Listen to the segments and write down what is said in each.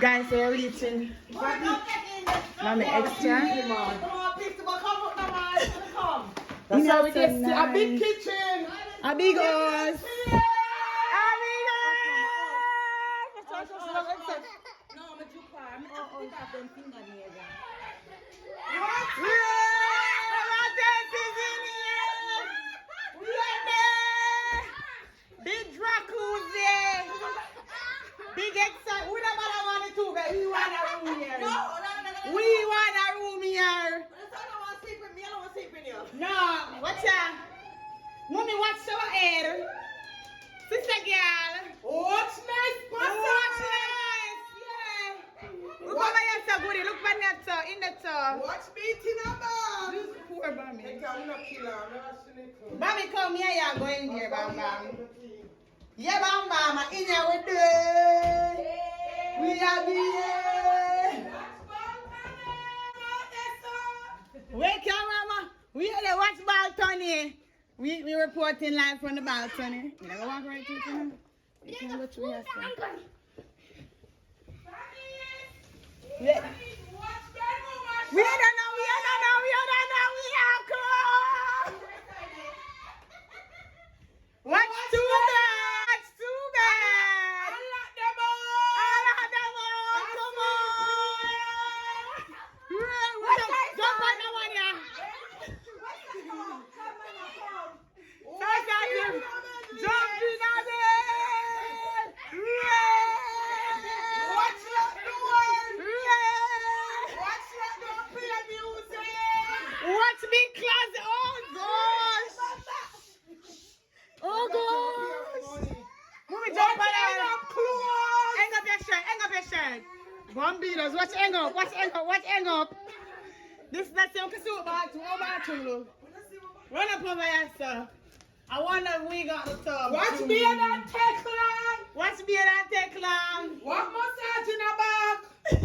Guys, we're reaching. Mommy extra. That's how we get a big kitchen. A big house. A big house. No, I'm a juke car. I'm going to have them finger near them. What else is in here? We are there. Big jacuzzi. Big excitement. We don't want it too, but we want a room here. We want a room here. No, watch out. Mommy, watch your hair. Sister girl. Watch nice, watch nice. Yeah. Look over here, so good. Look for that, so in the tub. Watch me, Tina, Bam. Poor Bammy. Bammy, come here, you go in there, Bam Bam. Yeah, Bam Bam, in here we do it. We are here. Wake up, Mama. We are the watch balcony. We reporting live from the balcony. You never walk right through here. You can go through here. We don't know. We are cool. What's too bad? What's too bad? I like them all. Come on. Jump on that one, yeah. Jump in on it. Watch that door. Watch that door play music. Watch me closet. Oh gosh. Oh gosh. Move it, jump on it. Hang up your shirt. Hang up your shirt. Bombinos, watch hang up. Watch hang up. Watch hang up. This is not the same bathroom. Run up over here, sir. I wonder if we got the tub. Watch me and that take long. Watch me and that take long. What massage in the back?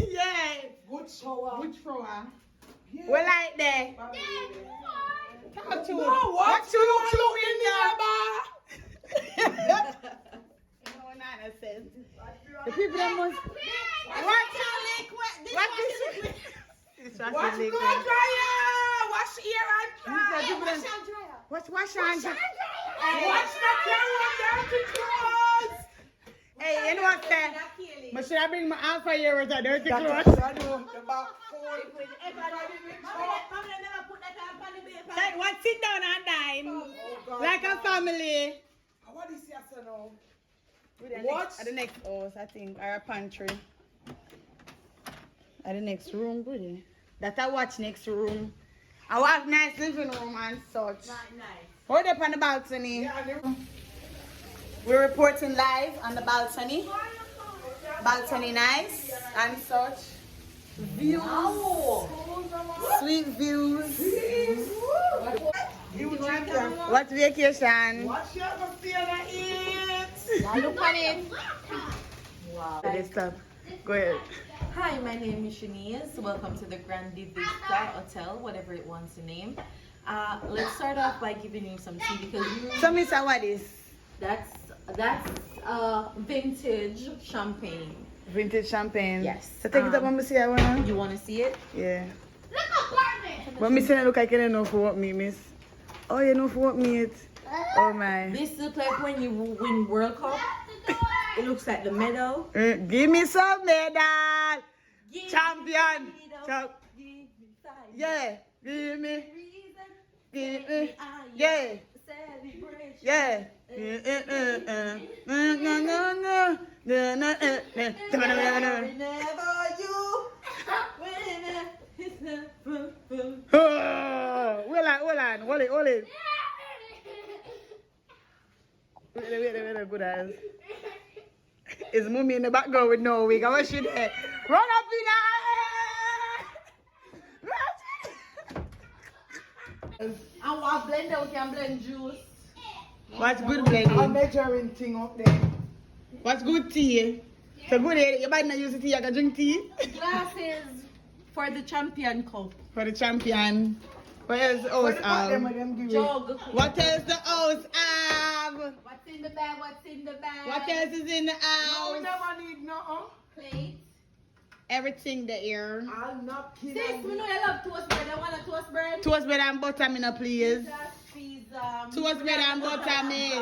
Yeah. Good shower. Good shower. Yeah. We like that. Talk to no, what you look in there, ba? No nonsense. The people that must. What's your liquid? What is liquid? Watch blow dryer. Wash ear and dry. Wash and dryer. Wash and dryer. Watch the camera, dirty clothes. Hey, you know what, sir? But should I bring my alpha here with a dirty clothes? I do. The back fold. Like, what? Sit down and dine. Like a family. What is your now? What? At the next house, I think, or a pantry. At the next room, good. That I watch next room. I have nice living room and such. Nice. Hold up on the balcony. Yeah, we're reporting live on the balcony. Balcony nice and such. Views. Sweet views. What vacation? What you ever feel like it? Look at it. Wow. Stop. Go ahead. Hi, my name is Shanice. Welcome to the Grande Vista Hotel, whatever it wants to name. Let's start off by giving you some tea because you. So, Miss, what is? That's vintage champagne. Vintage champagne. Yes. So take it up and see I wanna. You wanna see it? Yeah. Look apartment. But Miss, look like you know for what me, Miss. Oh, you know for what me it. Oh my. This looks like when you win World Cup. It looks like the medal. Give me some medal. Champion. Yeah. Give me. Give me. Yeah. Yeah. Hold it. Wait, good eyes. Is mommy in the background with no wig? I wish you there. Run up in there. And what blender we can blend juice. What's good blending? I'm measuring thing up there. What's good tea? So good, you might not use the tea, I can drink tea. Glasses for the champion cup. For the champion. What else the house have? Jug. What else the house have? What's in the bag? What else is in the house? No, we never need no. Plate. everything there here. I'll not kill Sis, we know you love toast bread. I want a toast bread. Toast bread and butter, me no please. Please, Toast bread and butter, me.